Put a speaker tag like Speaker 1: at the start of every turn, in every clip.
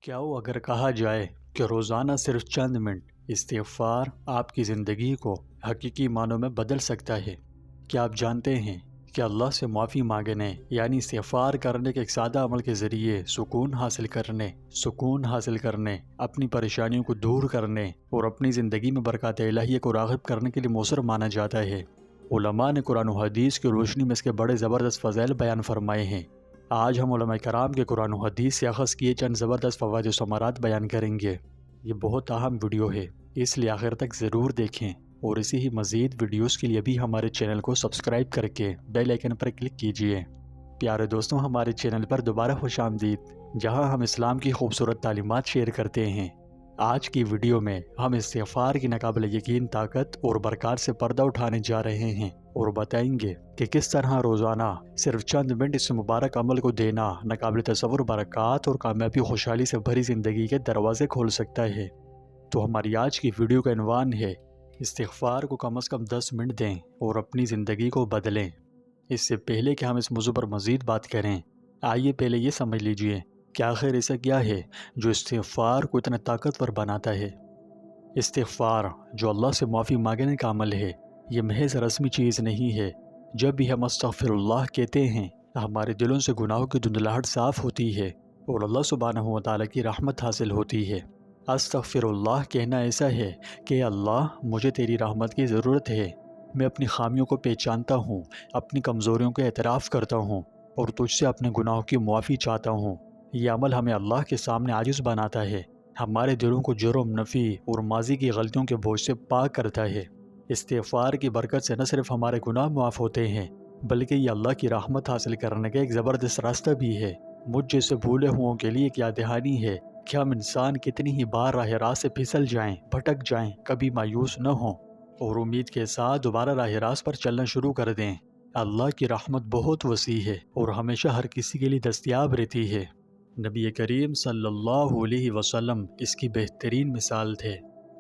Speaker 1: کیا وہ اگر کہا جائے کہ روزانہ صرف چند منٹ استغفار آپ کی زندگی کو حقیقی معنوں میں بدل سکتا ہے؟ کیا آپ جانتے ہیں کہ اللہ سے معافی مانگنے یعنی استغفار کرنے کے ایک سادہ عمل کے ذریعے سکون حاصل کرنے اپنی پریشانیوں کو دور کرنے اور اپنی زندگی میں برکات الہیہ کو راغب کرنے کے لیے مؤثر مانا جاتا ہے؟ علماء نے قرآن و حدیث کی روشنی میں اس کے بڑے زبردست فضائل بیان فرمائے ہیں۔ آج ہم علماء کرام کے قرآن و حدیث سے اخذ کیے چند زبردست فوائد و ثمرات بیان کریں گے۔ یہ بہت اہم ویڈیو ہے، اس لیے آخر تک ضرور دیکھیں، اور اسی ہی مزید ویڈیوز کے لیے بھی ہمارے چینل کو سبسکرائب کر کے بیل آئیکن پر کلک کیجئے۔ پیارے دوستوں، ہمارے چینل پر دوبارہ خوش آمدید، جہاں ہم اسلام کی خوبصورت تعلیمات شیئر کرتے ہیں۔ آج کی ویڈیو میں ہم استغفار کی ناقابل یقین طاقت اور برکات سے پردہ اٹھانے جا رہے ہیں اور بتائیں گے کہ کس طرح روزانہ صرف چند منٹ اس مبارک عمل کو دینا ناقابل تصور برکات اور کامیابی خوشحالی سے بھری زندگی کے دروازے کھول سکتا ہے۔ تو ہماری آج کی ویڈیو کا عنوان ہے استغفار کو کم از کم 10 منٹ دیں اور اپنی زندگی کو بدلیں۔ اس سے پہلے کہ ہم اس موضوع پر مزید بات کریں، آئیے پہلے یہ سمجھ لیجئے کہ آخر ایسا کیا ہے جو استغفار کو اتنا طاقتور بناتا ہے۔ استغفار جو اللہ سے معافی مانگنے کا عمل ہے، یہ محض رسمی چیز نہیں ہے۔ جب بھی ہم استغفر اللہ کہتے ہیں، ہمارے دلوں سے گناہوں کی دھندلاہٹ صاف ہوتی ہے اور اللہ سبحانہ و تعالیٰ کی رحمت حاصل ہوتی ہے۔ استغفر اللہ کہنا ایسا ہے کہ اللہ، مجھے تیری رحمت کی ضرورت ہے، میں اپنی خامیوں کو پہچانتا ہوں، اپنی کمزوریوں کا اعتراف کرتا ہوں اور تجھ سے اپنے گناہوں کی معافی چاہتا ہوں۔ یہ عمل ہمیں اللہ کے سامنے عاجز بناتا ہے، ہمارے دلوں کو جرم، نفی اور ماضی کی غلطیوں کے بوجھ سے پاک کرتا ہے۔ استغفار کی برکت سے نہ صرف ہمارے گناہ معاف ہوتے ہیں، بلکہ یہ اللہ کی رحمت حاصل کرنے کا ایک زبردست راستہ بھی ہے۔ مجھ جیسے بھولے ہوں کے لیے کیا دہانی ہے کہ ہم انسان کتنی ہی بار راہ راست سے پھسل جائیں، بھٹک جائیں، کبھی مایوس نہ ہوں اور امید کے ساتھ دوبارہ راہ راست پر چلنا شروع کر دیں۔ اللہ کی رحمت بہت وسیع ہے اور ہمیشہ ہر کسی کے لیے دستیاب رہتی ہے۔ نبی کریم صلی اللہ علیہ وسلم اس کی بہترین مثال تھے۔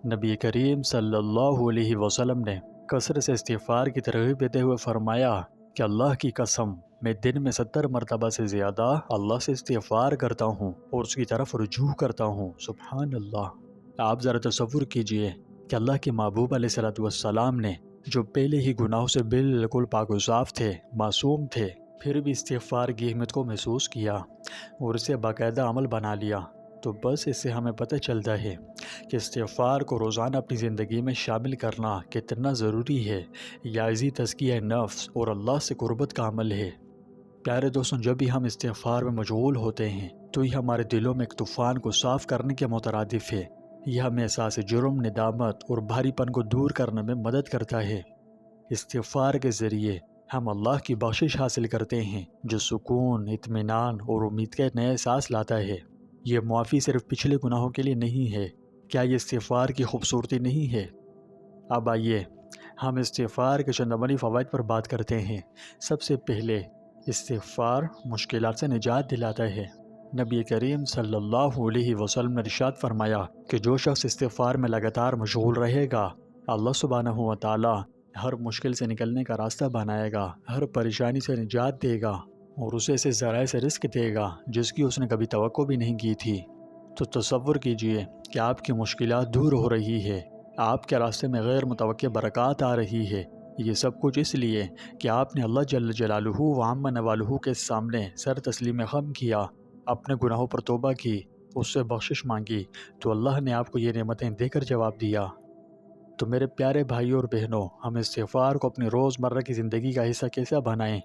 Speaker 1: نبی کریم صلی اللہ علیہ وسلم نے کثرت سے استغفار کی ترغیب دیتے ہوئے فرمایا کہ اللہ کی قسم، میں دن میں 70 مرتبہ سے زیادہ اللہ سے استغفار کرتا ہوں اور اس کی طرف رجوع کرتا ہوں۔ سبحان اللہ! آپ ذرا تصور کیجئے کہ اللہ کے محبوب علیہ الصلوۃ والسلام نے، جو پہلے ہی گناہوں سے بالکل پاک و صاف تھے، معصوم تھے، پھر بھی استغفار کی اہمیت کو محسوس کیا اور اسے باقاعدہ عمل بنا لیا۔ تو بس اس سے ہمیں پتہ چلتا ہے کہ استغفار کو روزانہ اپنی زندگی میں شامل کرنا کتنا ضروری ہے۔ یہ عزی تزکیہ نفس اور اللہ سے قربت کا عمل ہے۔ پیارے دوستوں، جب بھی ہم استغفار میں مشغول ہوتے ہیں تو یہ ہمارے دلوں میں ایک طوفان کو صاف کرنے کے مترادف ہے۔ یہ ہمیں احساس جرم، ندامت اور بھاری پن کو دور کرنے میں مدد کرتا ہے۔ استغفار کے ذریعے ہم اللہ کی بخشش حاصل کرتے ہیں، جو سکون، اطمینان اور امید کا نیا احساس لاتا ہے۔ یہ معافی صرف پچھلے گناہوں کے لیے نہیں ہے۔ کیا یہ استغفار کی خوبصورتی نہیں ہے؟ اب آئیے ہم استغفار کے چند عملی فوائد پر بات کرتے ہیں۔ سب سے پہلے، استغفار مشکلات سے نجات دلاتا ہے۔ نبی کریم صلی اللہ علیہ وسلم نے ارشاد فرمایا کہ جو شخص استغفار میں لگاتار مشغول رہے گا، اللہ سبحانہ و تعالیٰ ہر مشکل سے نکلنے کا راستہ بنائے گا، ہر پریشانی سے نجات دے گا اور اسے ایسے ذرائع سے رزق دے گا جس کی اس نے کبھی توقع بھی نہیں کی تھی۔ تو تصور کیجئے کہ آپ کی مشکلات دور ہو رہی ہے، آپ کے راستے میں غیر متوقع برکات آ رہی ہے۔ یہ سب کچھ اس لیے کہ آپ نے اللہ جل جلالہ و عم نوالہ کے سامنے سر تسلیم خم کیا، اپنے گناہوں پر توبہ کی، اس سے بخشش مانگی، تو اللہ نے آپ کو یہ نعمتیں دے کر جواب دیا۔ تو میرے پیارے بھائیوں اور بہنوں، ہم استغفار کو اپنی روزمرہ کی زندگی کا حصہ کیسے بنائیں؟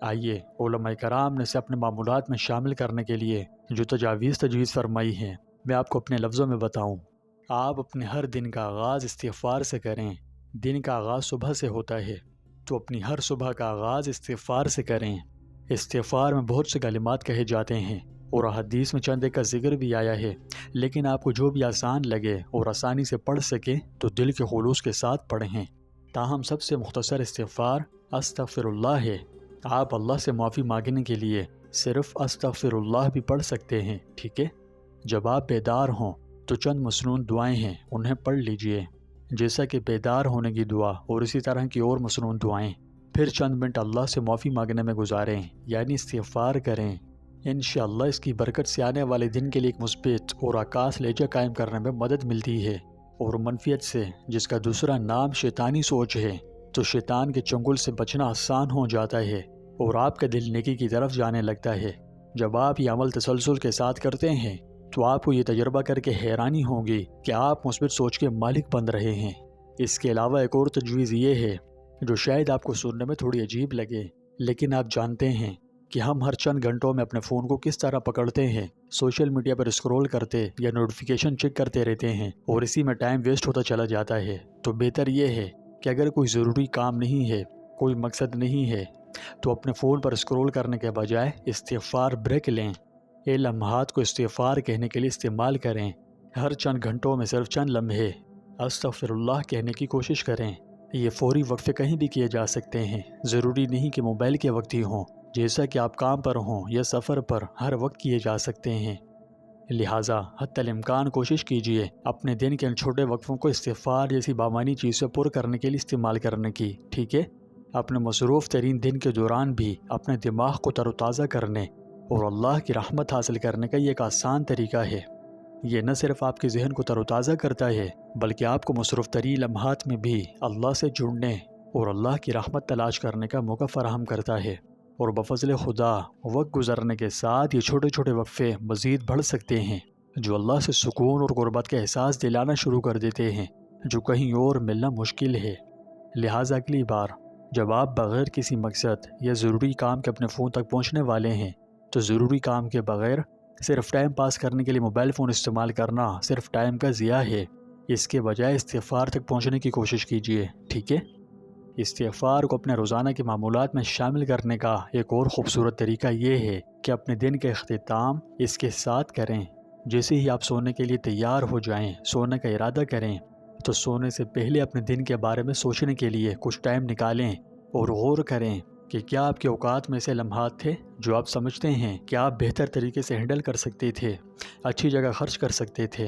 Speaker 1: آئیے علماء کرام نے اسے اپنے معمولات میں شامل کرنے کے لیے جو تجویز فرمائی ہیں، میں آپ کو اپنے لفظوں میں بتاؤں۔ آپ اپنے ہر دن کا آغاز استغفار سے کریں۔ دن کا آغاز صبح سے ہوتا ہے، تو اپنی ہر صبح کا آغاز استغفار سے کریں۔ استغفار میں بہت سے کلمات کہے جاتے ہیں اور حدیث میں چند ایک کا ذکر بھی آیا ہے، لیکن آپ کو جو بھی آسان لگے اور آسانی سے پڑھ سکیں تو دل کے خلوص کے ساتھ پڑھیں۔ تاہم سب سے مختصر استغفار استغفر اللہ ہے۔ آپ اللہ سے معافی مانگنے کے لیے صرف استغفر اللہ بھی پڑھ سکتے ہیں، ٹھیک ہے؟ جب آپ بیدار ہوں تو چند مسنون دعائیں ہیں، انہیں پڑھ لیجئے، جیسا کہ بیدار ہونے کی دعا اور اسی طرح کی اور مسنون دعائیں۔ پھر چند منٹ اللہ سے معافی مانگنے میں گزاریں، یعنی استغفار کریں۔ انشاءاللہ اس کی برکت سے آنے والے دن کے لیے ایک مثبت اور آکاش لہجہ قائم کرنے میں مدد ملتی ہے، اور منفیت سے جس کا دوسرا نام شیطانی سوچ ہے تو شیطان کے چنگل سے بچنا آسان ہو جاتا ہے اور آپ کا دل نیکی کی طرف جانے لگتا ہے۔ جب آپ یہ عمل تسلسل کے ساتھ کرتے ہیں تو آپ کو یہ تجربہ کر کے حیرانی ہوگی کہ آپ مثبت سوچ کے مالک بن رہے ہیں۔ اس کے علاوہ ایک اور تجویز یہ ہے جو شاید آپ کو سننے میں تھوڑی عجیب لگے، لیکن آپ جانتے ہیں کہ ہم ہر چند گھنٹوں میں اپنے فون کو کس طرح پکڑتے ہیں، سوشل میڈیا پر اسکرول کرتے یا نوٹیفیکیشن چیک کرتے رہتے ہیں اور اسی میں ٹائم ویسٹ ہوتا چلا جاتا ہے۔ تو بہتر یہ ہے کہ اگر کوئی ضروری کام نہیں ہے، کوئی مقصد نہیں ہے، تو اپنے فون پر اسکرول کرنے کے بجائے استغفار بریک لیں۔ یہ لمحات کو استغفار کہنے کے لیے استعمال کریں۔ ہر چند گھنٹوں میں صرف چند لمحے استغفر اللہ کہنے کی کوشش کریں۔ یہ فوری وقفے کہیں بھی کیے جا سکتے ہیں، ضروری نہیں کہ موبائل کے وقت ہی ہوں، جیسا کہ آپ کام پر ہوں یا سفر پر ہر وقت کیے جا سکتے ہیں۔ لہٰذا حتی الامکان کوشش کیجیے اپنے دن کے ان چھوٹے وقفوں کو استغفار جیسی بامانی چیز سے پر کرنے کے لیے استعمال کرنے کی، ٹھیک ہے؟ اپنے مصروف ترین دن کے دوران بھی اپنے دماغ کو تر و تازہ کرنے اور اللہ کی رحمت حاصل کرنے کا یہ ایک آسان طریقہ ہے۔ یہ نہ صرف آپ کے ذہن کو تر و تازہ کرتا ہے بلکہ آپ کو مصروف ترین لمحات میں بھی اللہ سے جڑنے اور اللہ کی رحمت تلاش کرنے کا موقع فراہم کرتا ہے۔ اور بفضل خدا وقت گزرنے کے ساتھ یہ چھوٹے چھوٹے وقفے مزید بڑھ سکتے ہیں جو اللہ سے سکون اور قربت کا احساس دلانا شروع کر دیتے ہیں جو کہیں اور ملنا مشکل ہے۔ لہٰذا اگلی بار جب آپ بغیر کسی مقصد یا ضروری کام کے اپنے فون تک پہنچنے والے ہیں تو ضروری کام کے بغیر صرف ٹائم پاس کرنے کے لیے موبائل فون استعمال کرنا صرف ٹائم کا ضیاع ہے۔ اس کے بجائے استغفار تک پہنچنے کی کوشش کیجیے، ٹھیک ہے؟ استغفار کو اپنے روزانہ کے معمولات میں شامل کرنے کا ایک اور خوبصورت طریقہ یہ ہے کہ اپنے دن کا اختتام اس کے ساتھ کریں۔ جیسے ہی آپ سونے کے لیے تیار ہو جائیں، سونے کا ارادہ کریں، تو سونے سے پہلے اپنے دن کے بارے میں سوچنے کے لیے کچھ ٹائم نکالیں اور غور کریں کہ کیا آپ کے اوقات میں سے لمحات تھے جو آپ سمجھتے ہیں کہ آپ بہتر طریقے سے ہینڈل کر سکتے تھے، اچھی جگہ خرچ کر سکتے تھے۔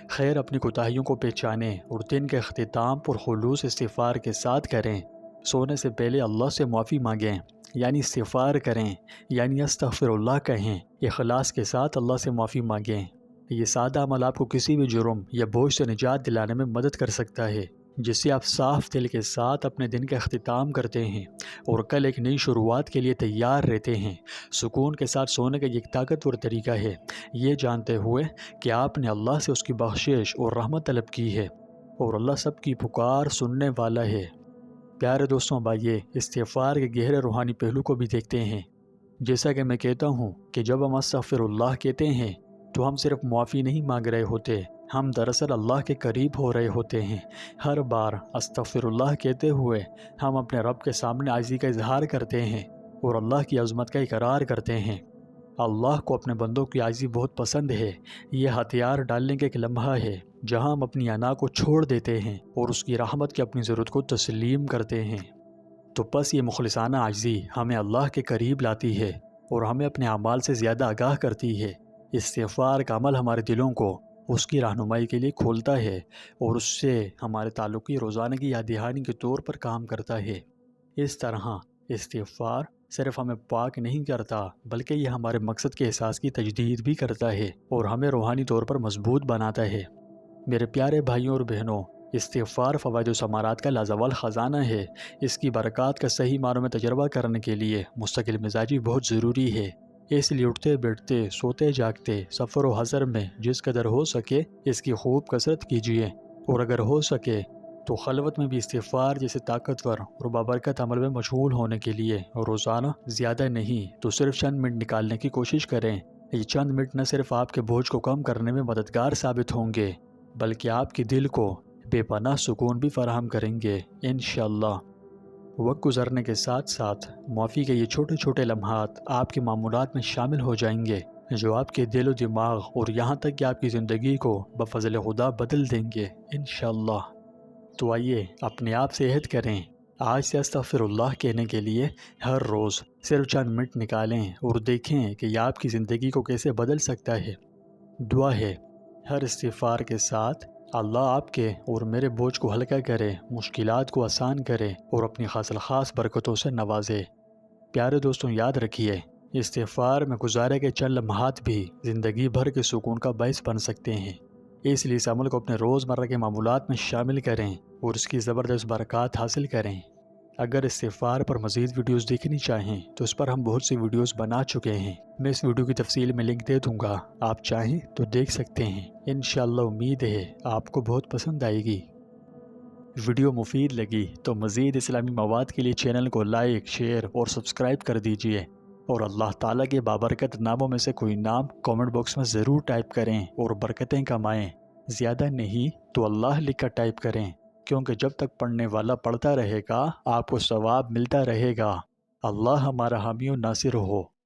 Speaker 1: خیر اپنی کوتاہیوں کو پہچانیں اور دن کے اختتام پر خلوص استغفار کے ساتھ کریں۔ سونے سے پہلے اللہ سے معافی مانگیں، یعنی استغفار کریں، یعنی استغفر اللہ کہیں، اخلاص کے ساتھ اللہ سے معافی مانگیں۔ یہ سادہ عمل آپ کو کسی بھی جرم یا بوجھ سے نجات دلانے میں مدد کر سکتا ہے، جس سے آپ صاف دل کے ساتھ اپنے دن کا اختتام کرتے ہیں اور کل ایک نئی شروعات کے لیے تیار رہتے ہیں۔ سکون کے ساتھ سونے کا یہ ایک طاقتور طریقہ ہے، یہ جانتے ہوئے کہ آپ نے اللہ سے اس کی بخشش اور رحمت طلب کی ہے اور اللہ سب کی پکار سننے والا ہے۔ پیارے دوستوں، بھائیے، استغفار کے گہرے روحانی پہلو کو بھی دیکھتے ہیں۔ جیسا کہ میں کہتا ہوں کہ جب ہم استغفر اللہ کہتے ہیں تو ہم صرف معافی نہیں مانگ رہے ہوتے، ہم دراصل اللہ کے قریب ہو رہے ہوتے ہیں۔ ہر بار استغفر اللہ کہتے ہوئے ہم اپنے رب کے سامنے عاجزی کا اظہار کرتے ہیں اور اللہ کی عظمت کا اقرار کرتے ہیں۔ اللہ کو اپنے بندوں کی عاجزی بہت پسند ہے۔ یہ ہتھیار ڈالنے کا ایک لمحہ ہے جہاں ہم اپنی انا کو چھوڑ دیتے ہیں اور اس کی رحمت کی اپنی ضرورت کو تسلیم کرتے ہیں۔ تو بس یہ مخلصانہ عاجزی ہمیں اللہ کے قریب لاتی ہے اور ہمیں اپنے اعمال سے زیادہ آگاہ کرتی ہے۔ استغفار کا عمل ہمارے دلوں کو اس کی رہنمائی کے لیے کھولتا ہے اور اس سے ہمارے تعلقی روزانہ کی یاد دہانی کے طور پر کام کرتا ہے۔ اس طرح استغفار صرف ہمیں پاک نہیں کرتا بلکہ یہ ہمارے مقصد کے احساس کی تجدید بھی کرتا ہے اور ہمیں روحانی طور پر مضبوط بناتا ہے۔ میرے پیارے بھائیوں اور بہنوں، استغفار فوائد و ثمرات کا لازوال خزانہ ہے۔ اس کی برکات کا صحیح معنوں میں تجربہ کرنے کے لیے مستقل مزاجی بہت ضروری ہے۔ اس لیے اٹھتے بیٹھتے، سوتے جاگتے، سفر و حضر میں جس قدر ہو سکے اس کی خوب کثرت کیجیے، اور اگر ہو سکے تو خلوت میں بھی استغفار جیسے طاقتور اور بابرکت عمل میں مشغول ہونے کے لیے روزانہ زیادہ نہیں تو صرف چند منٹ نکالنے کی کوشش کریں۔ یہ چند منٹ نہ صرف آپ کے بوجھ کو کم کرنے میں مددگار ثابت ہوں گے بلکہ آپ کے دل کو بے پناہ سکون بھی فراہم کریں گے انشاءاللہ۔ وقت گزرنے کے ساتھ ساتھ معافی کے یہ چھوٹے چھوٹے لمحات آپ کے معمولات میں شامل ہو جائیں گے جو آپ کے دل و دماغ اور یہاں تک کہ آپ کی زندگی کو بفضل خدا بدل دیں گے انشاءاللہ۔ تو آئیے اپنے آپ سے عہد کریں، آج سے استغفر اللہ کہنے کے لیے ہر روز صرف چند منٹ نکالیں اور دیکھیں کہ یہ آپ کی زندگی کو کیسے بدل سکتا ہے۔ دعا ہے، ہر استغفار کے ساتھ اللہ آپ کے اور میرے بوجھ کو ہلکا کرے، مشکلات کو آسان کرے اور اپنی خاص برکتوں سے نوازے۔ پیارے دوستوں، یاد رکھیے استغفار میں گزارے کے چند لمحات بھی زندگی بھر کے سکون کا باعث بن سکتے ہیں، اس لیے اس عمل کو اپنے روزمرہ کے معمولات میں شامل کریں اور اس کی زبردست برکات حاصل کریں۔ اگر استغفار پر مزید ویڈیوز دیکھنی چاہیں تو اس پر ہم بہت سی ویڈیوز بنا چکے ہیں، میں اس ویڈیو کی تفصیل میں لنک دے دوں گا، آپ چاہیں تو دیکھ سکتے ہیں۔ انشاءاللہ امید ہے آپ کو بہت پسند آئے گی۔ ویڈیو مفید لگی تو مزید اسلامی مواد کے لیے چینل کو لائک، شیئر اور سبسکرائب کر دیجئے، اور اللہ تعالیٰ کے بابرکت ناموں میں سے کوئی نام کامنٹ باکس میں ضرور ٹائپ کریں اور برکتیں کمائیں۔ زیادہ نہیں تو اللہ لکھ کر ٹائپ کریں، کیونکہ جب تک پڑھنے والا پڑھتا رہے گا آپ کو ثواب ملتا رہے گا۔ اللہ ہمارا حامی و ناصر ہو۔